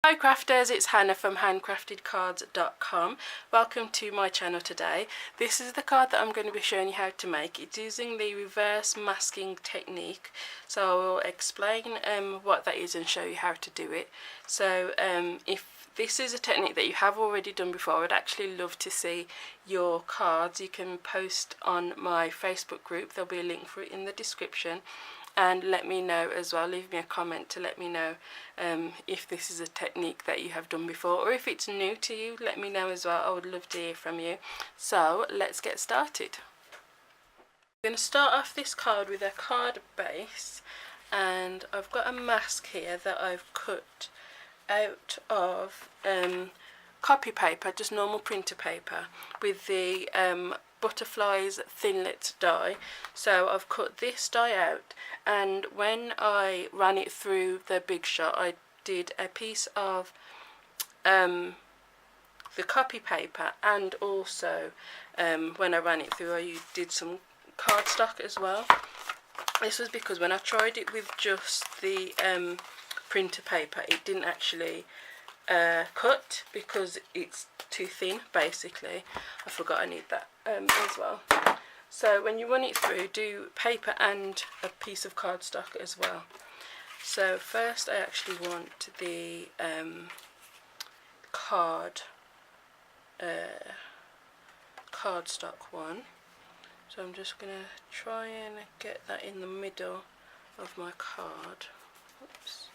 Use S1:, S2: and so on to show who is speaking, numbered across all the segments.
S1: Hi crafters, it's Hannah from HanCraftedCards.com. Welcome to my channel today. This is the card that I'm going to be showing you how to make. It's using the reverse masking technique. So I will explain what that is and show you how to do it. So if this is a technique that you have already done before, I'd actually love to see your cards. You can post on my Facebook group. There'll be a link for it in the description. And let me know as well, leave me a comment to let me know if this is a technique that you have done before, or if it's new to you, let me know as well. I would love to hear from you. So let's get started. I'm going to start off this card with a card base, and I've got a mask here that I've cut out of copy paper, just normal printer paper, with the butterflies thinlet die. So I've cut this die out, and when I ran it through the Big Shot, I did a piece of the copy paper, and also when I ran it through I did some cardstock as well. This was because when I tried it with just the printer paper, it didn't actually cut because it's too thin. Basically, I forgot I need that as well. So when you run it through, do paper and a piece of cardstock as well. So first I actually want the cardstock one. So I'm just going to try and get that in the middle of my card. Oops.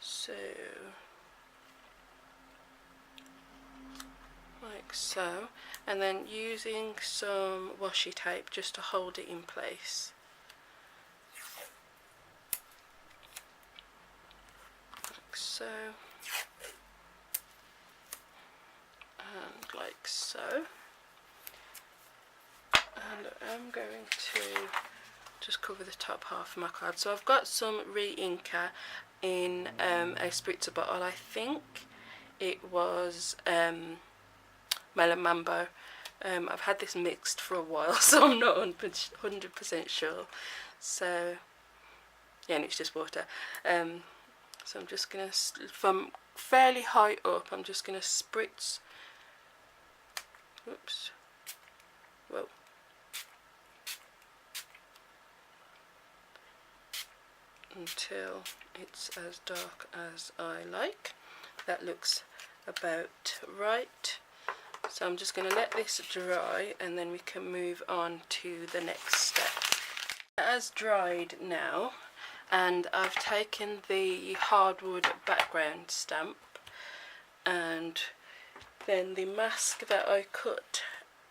S1: So like so, and then using some washi tape just to hold it in place. Like so, and like so. And I'm going to just cover the top half of my card. So I've got some re-inker in a spritzer bottle. I think it was Melon Mambo. I've had this mixed for a while, so I'm not 100% sure. So yeah, and it's just water. So I'm just gonna, from fairly high up, I'm just gonna spritz. Oops. Whoa. Until it's as dark as I like. That looks about right. So I'm just going to let this dry, and then we can move on to the next step. It has dried now, and I've taken the hardwood background stamp, and then the mask that I cut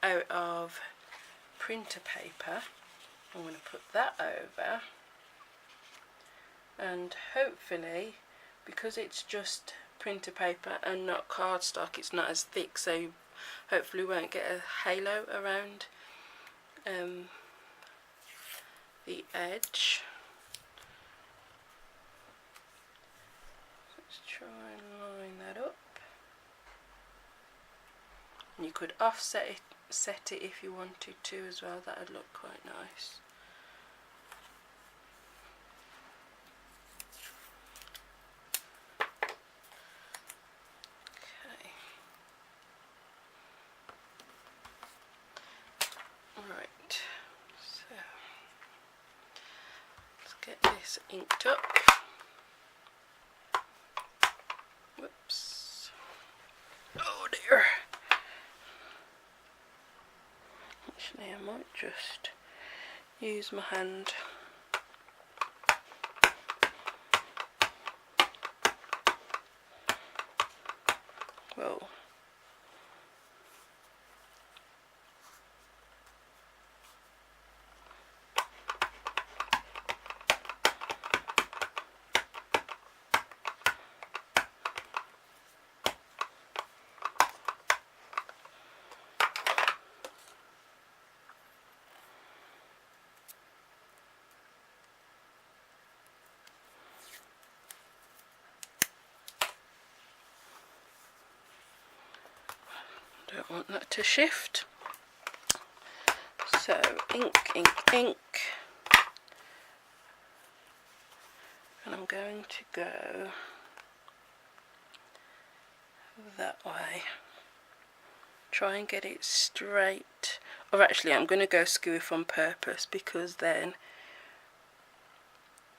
S1: out of printer paper, I'm going to put that over, and hopefully, because it's just printer paper and not cardstock, it's not as thick, so you hopefully won't get a halo around the edge. Let's try and line that up. And you could offset it, set it if you wanted to as well. That would look quite nice. Right, so let's get this inked up. Whoops. Oh dear. Actually, I might just use my hand. Whoa. Don't want that to shift. So ink, ink, ink. And I'm going to go that way. Try and get it straight, or actually I'm going to go skew on purpose because then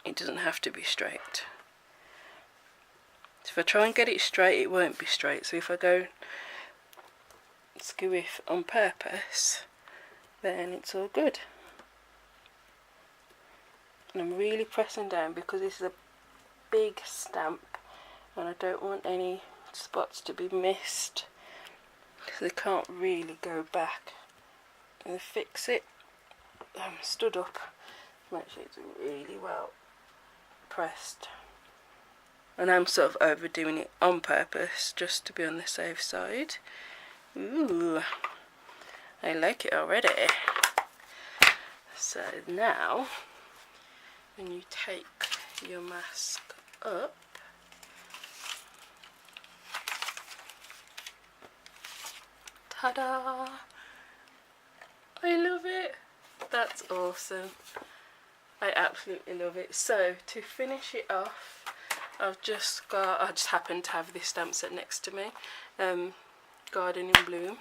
S1: it doesn't have to be straight. So if I try and get it straight, it won't be straight. So if I go skew on purpose, then it's all good. And I'm really pressing down because this is a big stamp and I don't want any spots to be missed, because they can't really go back and fix it. I'm stood up to make sure it's really well pressed, and I'm sort of overdoing it on purpose just to be on the safe side. Ooh, I like it already. So now when you take your mask up, ta-da! I love it. That's awesome. I absolutely love it. So to finish it off, I just happen to have this stamp set next to me, Garden in Bloom.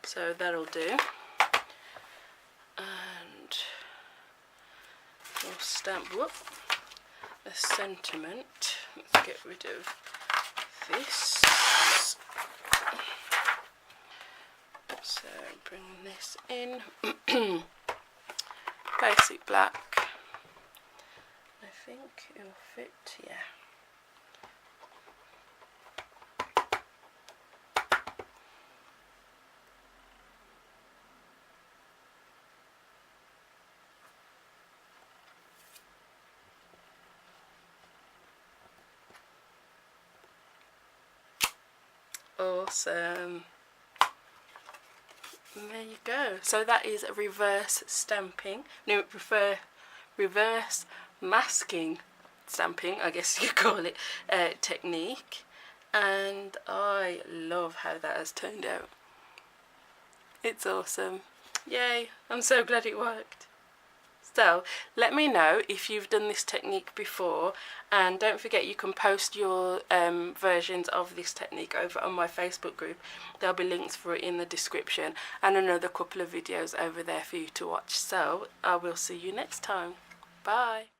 S1: So that'll do. And we'll stamp a sentiment. Let's get rid of this. So bring this in. Basic black. I think it'll fit, yeah. Awesome. And there you go. So that is a reverse stamping. No, I prefer reverse masking stamping, I guess you call it, technique. And I love how that has turned out. It's awesome. Yay, I'm so glad it worked. So let me know if you've done this technique before, and don't forget you can post your versions of this technique over on my Facebook group. There'll be links for it in the description, and another couple of videos over there for you to watch. So I will see you next time. Bye.